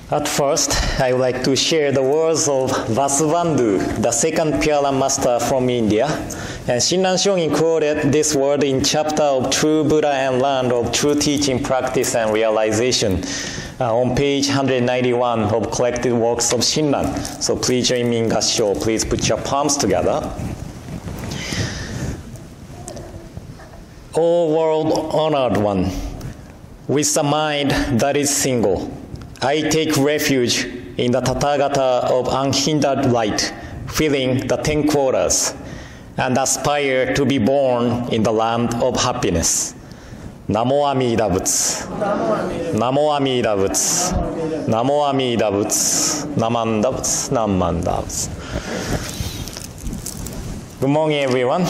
At first, I would like to share the words of Vasubandhu, the second Pureland master from India. And Shinran Shonin quoted this word in chapter of True Buddha and Land of True Teaching, Practice and Realization on page 191 of Collected Works of Shinran. So please join me in Gassho. Please put your palms together. O world honored one, with a mind that is single, I take refuge in the Tathagata of unhindered light, filling the 10 quarters, and aspire to be born in the land of happiness. Namo Amida Butsu. Namo Amida Butsu. Namo Amida Butsu. Namanda Butsu. Namanda Butsu. Good morning, everyone.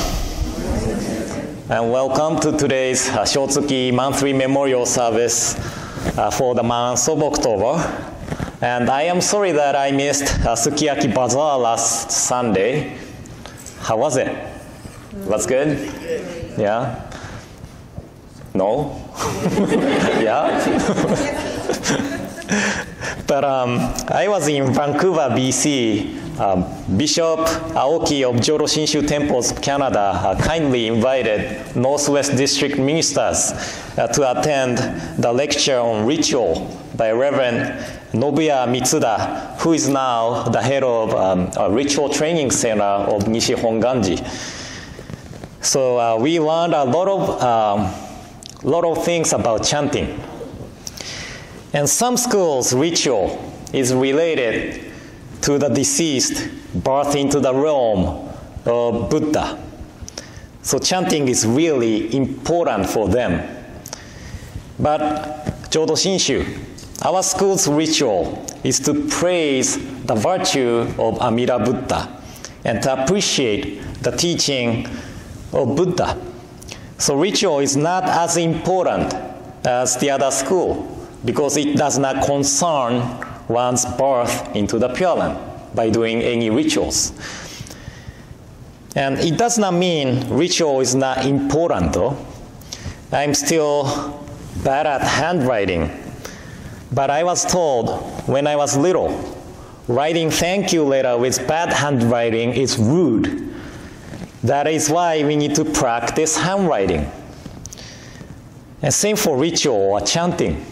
And welcome to today's Shotsuki monthly memorial service for the month of October. And I am sorry that I missed Sukiyaki Bazaar last Sunday. How was it? Was good? Yeah? No? Yeah? But I was in Vancouver, BC. Bishop Aoki of Jodo Shinshu Temples, Canada, kindly invited Northwest District ministers to attend the lecture on ritual by Reverend Nobuya Mitsuda, who is now the head of a ritual training center of Nishi Hongwanji. So we learned a lot of things about chanting. And some schools' ritual is related to the deceased birth into the realm of Buddha. So chanting is really important for them. But Jodo Shinshu, our school's ritual is to praise the virtue of Amida Buddha and to appreciate the teaching of Buddha. So ritual is not as important as the other school because it does not concern one's birth into the Pure Land by doing any rituals. And it does not mean ritual is not important though. I'm still bad at handwriting. But I was told when I was little, writing thank you letter with bad handwriting is rude. That is why we need to practice handwriting. And same for ritual or chanting.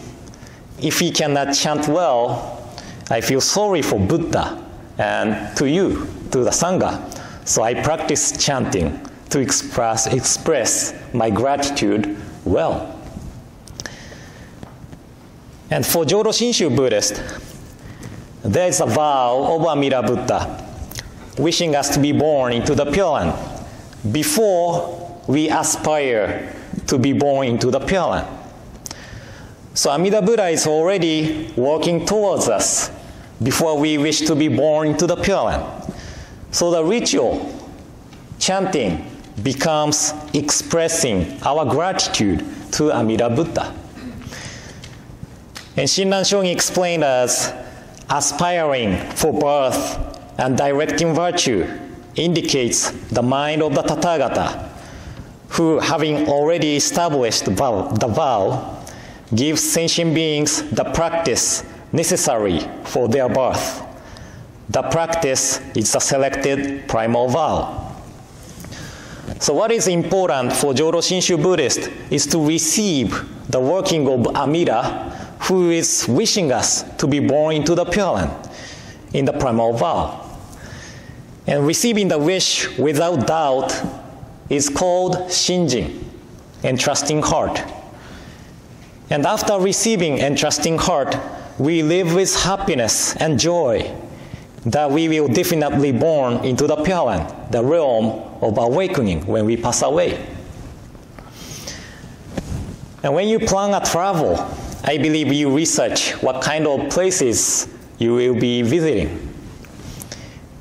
If we cannot chant well, I feel sorry for Buddha and to you, to the Sangha. So I practice chanting to express my gratitude well. And for Jodo Shinshu Buddhist, there is a vow of Amida Buddha, wishing us to be born into the Pure Land before we aspire to be born into the Pure Land. So Amida Buddha is already working towards us before we wish to be born into the Pure Land. So the ritual, chanting, becomes expressing our gratitude to Amida Buddha. And Shinran Shonin explained as aspiring for birth and directing virtue indicates the mind of the Tathagata, who, having already established the vow, gives sentient beings the practice necessary for their birth. The practice is a selected primal vow. So what is important for Jodo Shinshu Buddhist is to receive the working of Amida, who is wishing us to be born into the Pure Land in the primal vow. And receiving the wish without doubt is called Shinjin, entrusting heart. And after receiving entrusting heart, we live with happiness and joy that we will definitely born into the Pure Land, the realm of awakening when we pass away. And when you plan a travel, I believe you research what kind of places you will be visiting.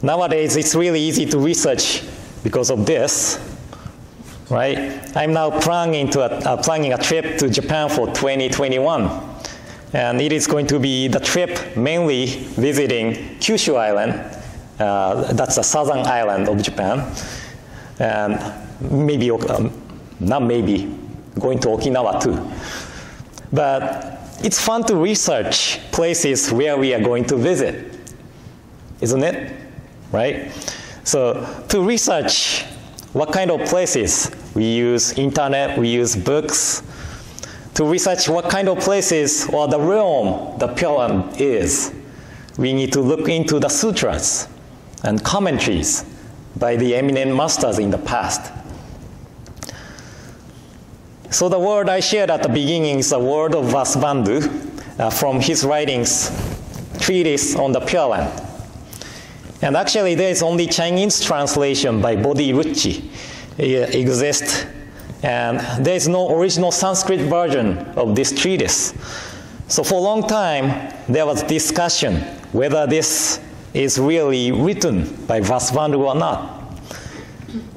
Nowadays, it's really easy to research because of this, right? I'm now planning a trip to Japan for 2021. And it is going to be the trip mainly visiting Kyushu Island. That's the southern island of Japan. And maybe, not maybe, going to Okinawa too. But it's fun to research places where we are going to visit, isn't it? Right? So to research what kind of places, we use internet, we use books. To research what kind of places or the realm the Pure Land is, we need to look into the sutras and commentaries by the eminent masters in the past. So the word I shared at the beginning is the word of Vasubandhu from his writings, Treatise on the Pure Land. And actually there is only Chinese translation by Bodhi Ruchi exists, and there is no original Sanskrit version of this treatise. So for a long time there was discussion whether this is really written by Vasubandhu or not.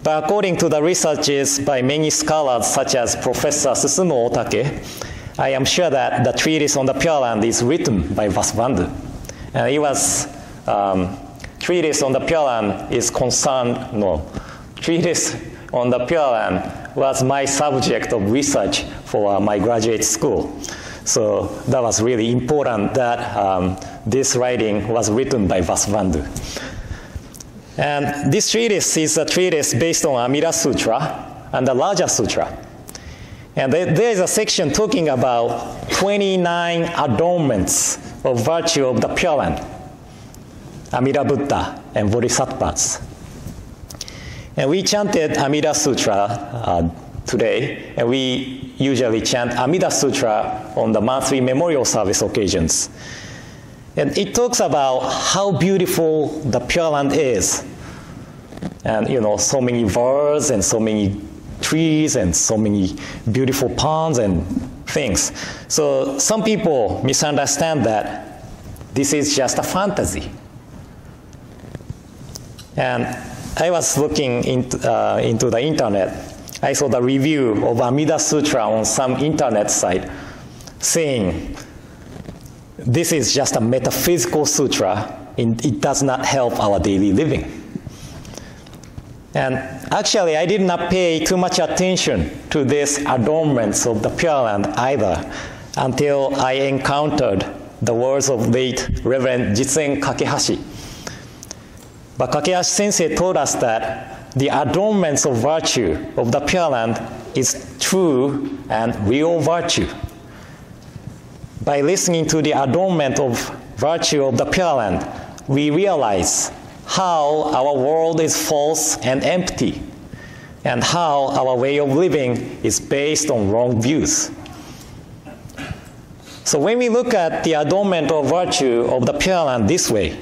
But according to the researches by many scholars such as Professor Susumu Otake, I am sure that the treatise on the Pure Land is written by Vasubandhu. And it was treatise on the Pure Land is concerned, no, treatise on the Pure Land was my subject of research for my graduate school. So that was really important that this writing was written by Vasubandhu. And this treatise is a treatise based on Amida Sutra and the Raja Sutra. And there is a section talking about 29 adornments of virtue of the Pure Land, Amida Buddha and Bodhisattvas. And we chanted Amida Sutra today, and we usually chant Amida Sutra on the monthly memorial service occasions. And it talks about how beautiful the Pure Land is. And you know, so many birds and so many trees and so many beautiful ponds and things. So some people misunderstand that this is just a fantasy. And I was looking into the internet. I saw the review of Amida Sutra on some internet site saying this is just a metaphysical sutra, and it does not help our daily living. And actually, I did not pay too much attention to these adornments of the Pure Land either until I encountered the words of late Reverend Jitsen Kakehashi. But Kakehashi Sensei told us that the adornments of virtue of the Pure Land is true and real virtue. By listening to the adornment of virtue of the Pure Land, we realize how our world is false and empty, and how our way of living is based on wrong views. So when we look at the adornment of virtue of the Pure Land this way,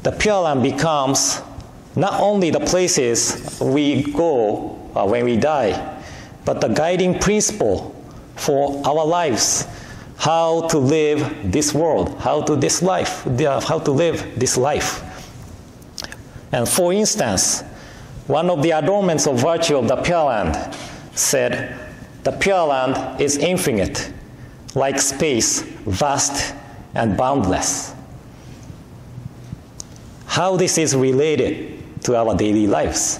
the Pure Land becomes not only the places we go when we die, but the guiding principle for our lives, how to live this world, how to live this life. And for instance, one of the adornments of virtue of the Pure Land said, the Pure Land is infinite, like space, vast and boundless. How this is related to our daily lives.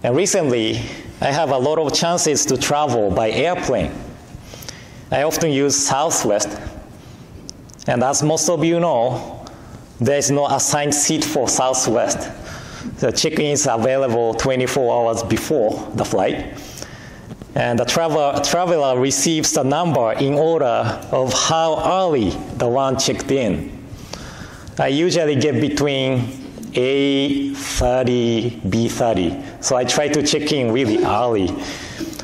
And recently, I have a lot of chances to travel by airplane. I often use Southwest, and as most of you know, there is no assigned seat for Southwest. The check-in is available 24 hours before the flight. And the traveler receives the number in order of how early the one checked in. I usually get between A30, B30. So I try to check in really early.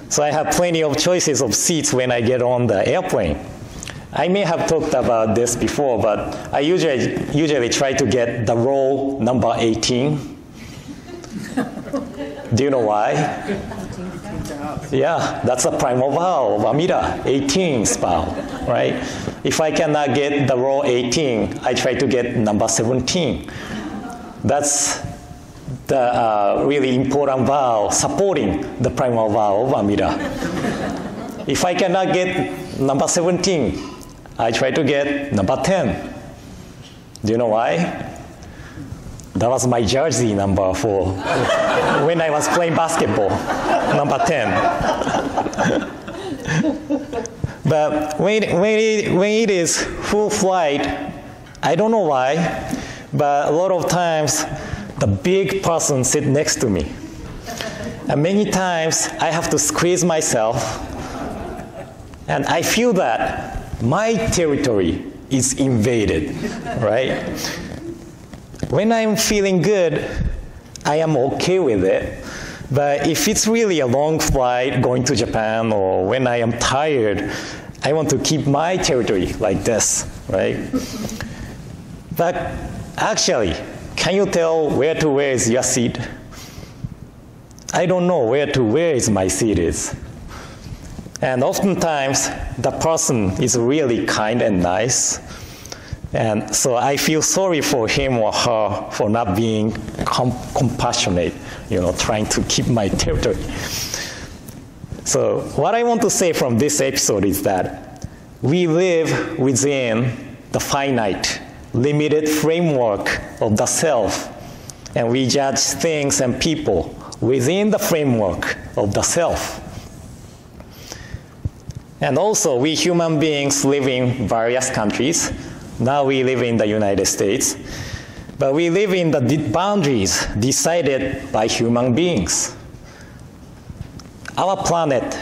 So I have plenty of choices of seats when I get on the airplane. I may have talked about this before, but I usually try to get the row number 18. Do you know why? Yeah, that's a primal vow of Amida, 18th vow, right? If I cannot get the row 18, I try to get number 17. That's the really important vow supporting the primal vow of Amida. If I cannot get number 17, I try to get number 10. Do you know why? That was my jersey number for when I was playing basketball, number 10. But when it is full flight, I don't know why, but a lot of times the big person sits next to me. And many times I have to squeeze myself, and I feel that my territory is invaded, right? When I'm feeling good, I am okay with it. But if it's really a long flight going to Japan, or when I am tired, I want to keep my territory like this, right? But actually, can you tell where is your seat? I don't know where is my seat is. And oftentimes, the person is really kind and nice. And so I feel sorry for him or her for not being compassionate, trying to keep my territory. So what I want to say from this episode is that we live within the finite, limited framework of the self, and we judge things and people within the framework of the self. And also, we human beings live in various countries. Now we live in the United States, but we live in the boundaries decided by human beings. Our planet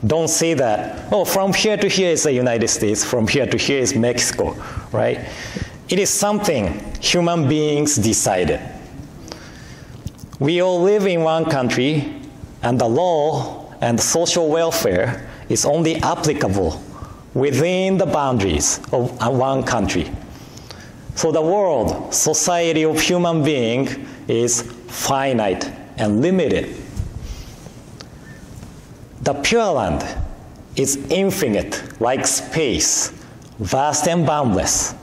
don't say that, from here to here is the United States, from here to here is Mexico, right? It is something human beings decided. We all live in one country, and the law and social welfare is only applicable within the boundaries of one country. So the world, society of human being is finite and limited. The Pure Land is infinite, like space, vast and boundless.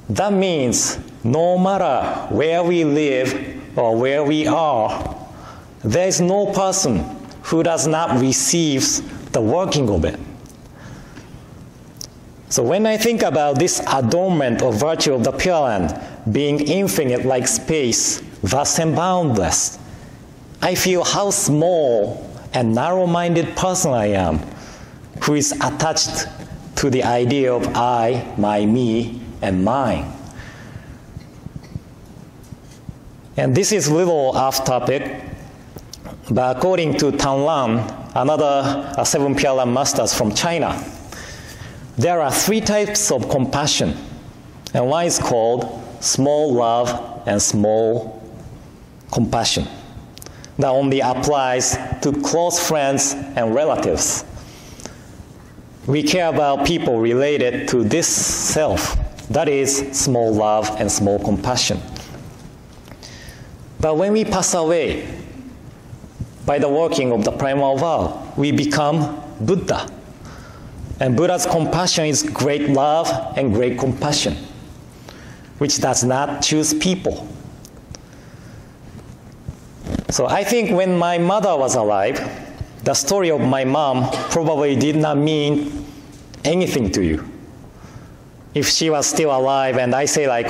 That means no matter where we live or where we are, there is no person who does not receive the working of it. So when I think about this adornment or virtue of the Pure Land being infinite like space, vast and boundless, I feel how small and narrow-minded person I am, who is attached to the idea of I, my, me, and mine. And this is a little off topic, but according to Tanlan, another 7 Pure Land masters from China, there are 3 types of compassion, and one is called small love and small compassion. That only applies to close friends and relatives. We care about people related to this self. That is small love and small compassion. But when we pass away, by the working of the primal vow, we become Buddha. And Buddha's compassion is great love and great compassion, which does not choose people. So I think when my mother was alive, the story of my mom probably did not mean anything to you. If she was still alive and I say like,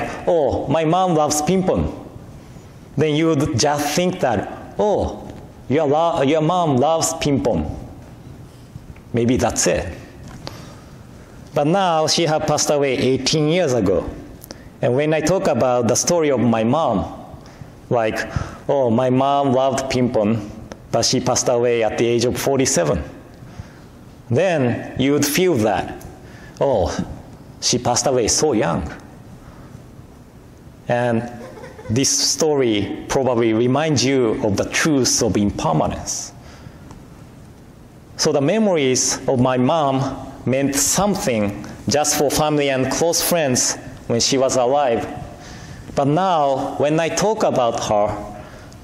my mom loves pimpon, then you would just think that, your mom loves pimpon. Maybe that's it. But now she had passed away 18 years ago. And when I talk about the story of my mom, like, my mom loved pimpon, but she passed away at the age of 47. Then you would feel that, she passed away so young. And this story probably reminds you of the truth of impermanence. So the memories of my mom meant something just for family and close friends when she was alive. But now, when I talk about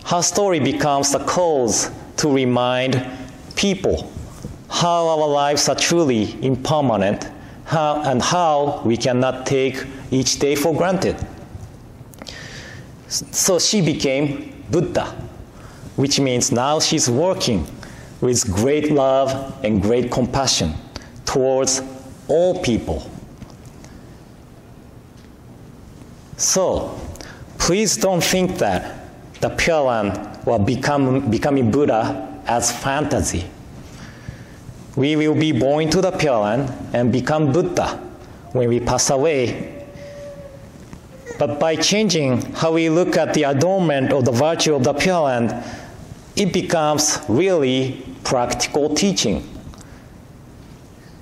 her story becomes a cause to remind people how our lives are truly impermanent, and how we cannot take each day for granted. So she became Buddha, which means now she's working with great love and great compassion towards all people. So, please don't think that the Pure Land or becoming Buddha as fantasy. we will be born to the Pure Land and become Buddha when we pass away. But by changing how we look at the adornment of the virtue of the Pure Land, it becomes really practical teaching.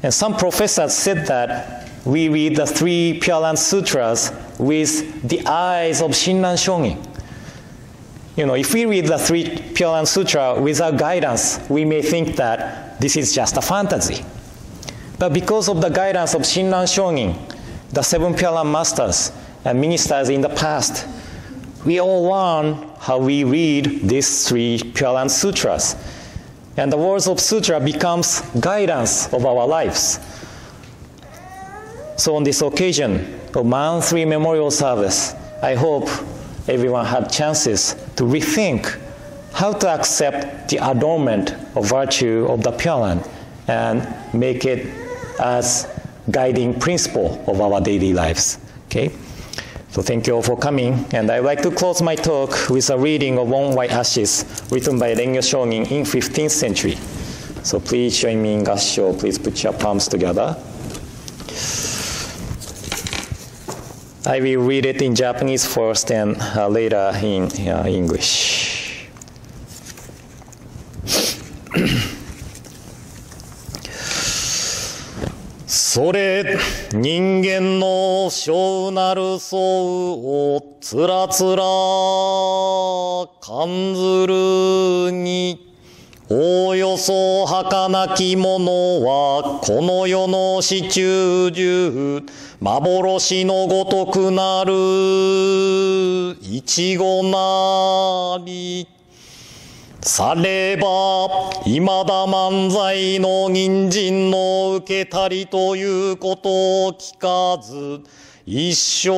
And some professors said that we read the 3 Pure Land Sutras with the eyes of Shinran Shongin. If we read the 3 Pure Land Sutra without guidance, we may think that this is just a fantasy. But because of the guidance of Shinran Shongin, the 7 Pure Land masters and ministers in the past, we all learn how we read these 3 Pure Land Sutras. And the words of sutra becomes guidance of our lives. So on this occasion of monthly memorial service, I hope everyone had chances to rethink how to accept the adornment of virtue of the Pure Land and make it as guiding principle of our daily lives. Okay? So thank you all for coming, and I'd like to close my talk with a reading of One White Ashes written by Rengyo Shonin in 15th century. So please join me in gassho. Please put your palms together. I will read it in Japanese first and later in English.それ人間の小なる相をつらつら感ずるにおおよそ儚きものはこの世の始終中幻のごとくなるいちごなりされば未だ漫才の人参の受けたりということを聞かず一生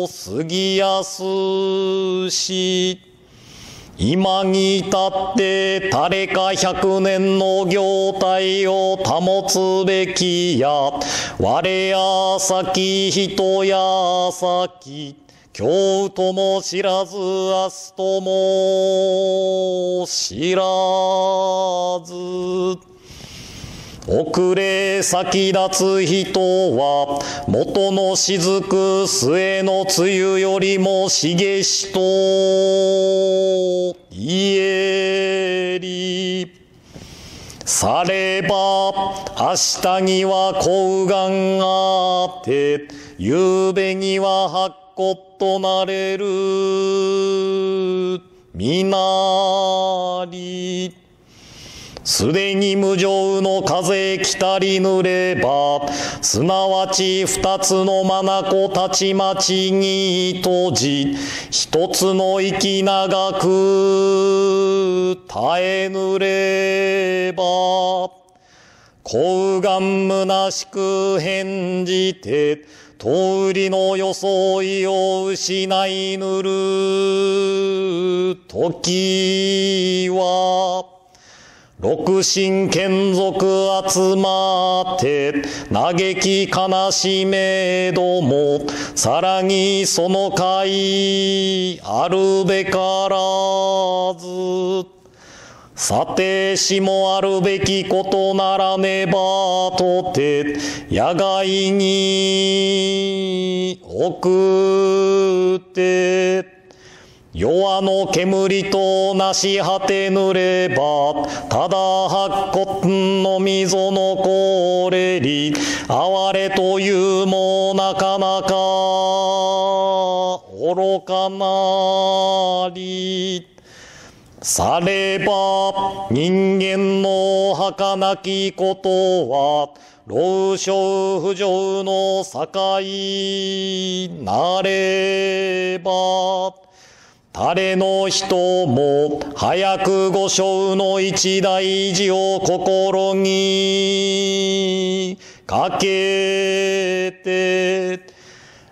過ぎやすし今に至って誰か100年の業態を保つべきや我や先人や先今日とも知らず明日とも知らず遅れ先立つ人は元の雫末の梅雨よりも茂しと言えりされば明日には幸願があって夕べには白骨となれるみなりすでに無常の風来たりぬればすなわち二つの眼たちまちに閉じ一つの息長く耐えぬれば幸願虚しく返じて通りの装いを失いぬる時は六神眷属集まって嘆き悲しめどもさらにその会あるべからずさてしもあるべきことならねばとて野外に送って弱の煙となし果てぬればただ白骨の溝のこれり哀れというもなかなか愚かなりされば人間の儚きことは老少不浄の境なれば誰の人も早く五生の一大事を心にかけて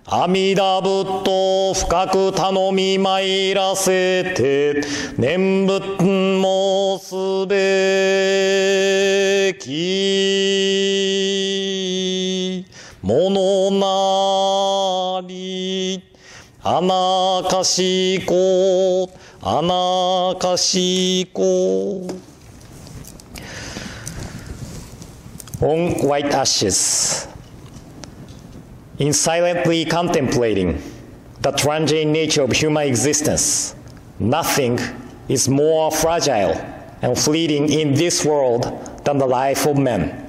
阿弥陀仏と深く頼み参らせて念仏もすべきものなりあなかしこあなかしこ on white ashes. In silently contemplating the transient nature of human existence, nothing is more fragile and fleeting in this world than the life of man.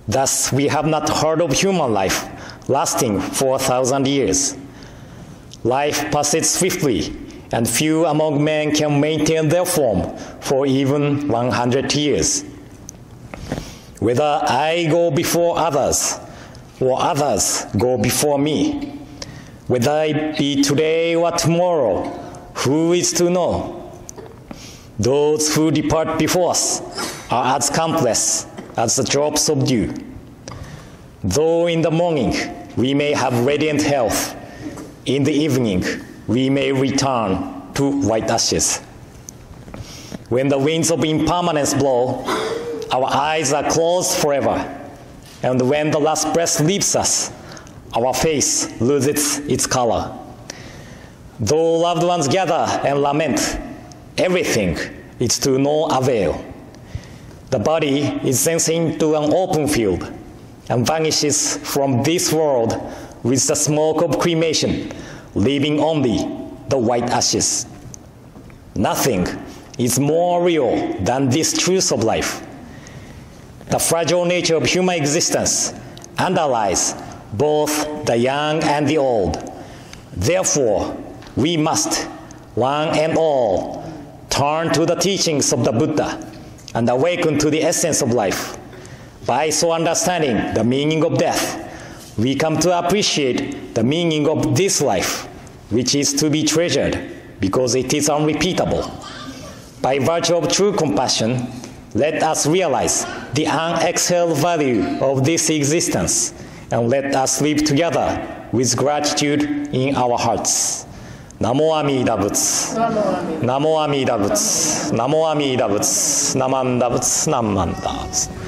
Thus, we have not heard of human life lasting for 1,000 years. Life passes swiftly, and few among men can maintain their form for even 100 years. Whether I go before others, or others go before me, whether I be today or tomorrow, who is to know? Those who depart before us are as countless as the drops of dew. Though in the morning we may have radiant health, in the evening we may return to white ashes. When the winds of impermanence blow, our eyes are closed forever. And when the last breath leaves us, our face loses its color. Though loved ones gather and lament, everything is to no avail. The body is sent into an open field and vanishes from this world with the smoke of cremation, leaving only the white ashes. Nothing is more real than this truth of life. The fragile nature of human existence underlies both the young and the old. Therefore, we must, one and all, turn to the teachings of the Buddha and awaken to the essence of life. By so understanding the meaning of death, we come to appreciate the meaning of this life, which is to be treasured because it is unrepeatable. By virtue of true compassion, let us realize the unexhaled value of this existence, and let us live together with gratitude in our hearts. Namo Amida Butsu. Namo Amida Butsu. Namo Amida Butsu. Namanda Butsu. Namanda Butsu.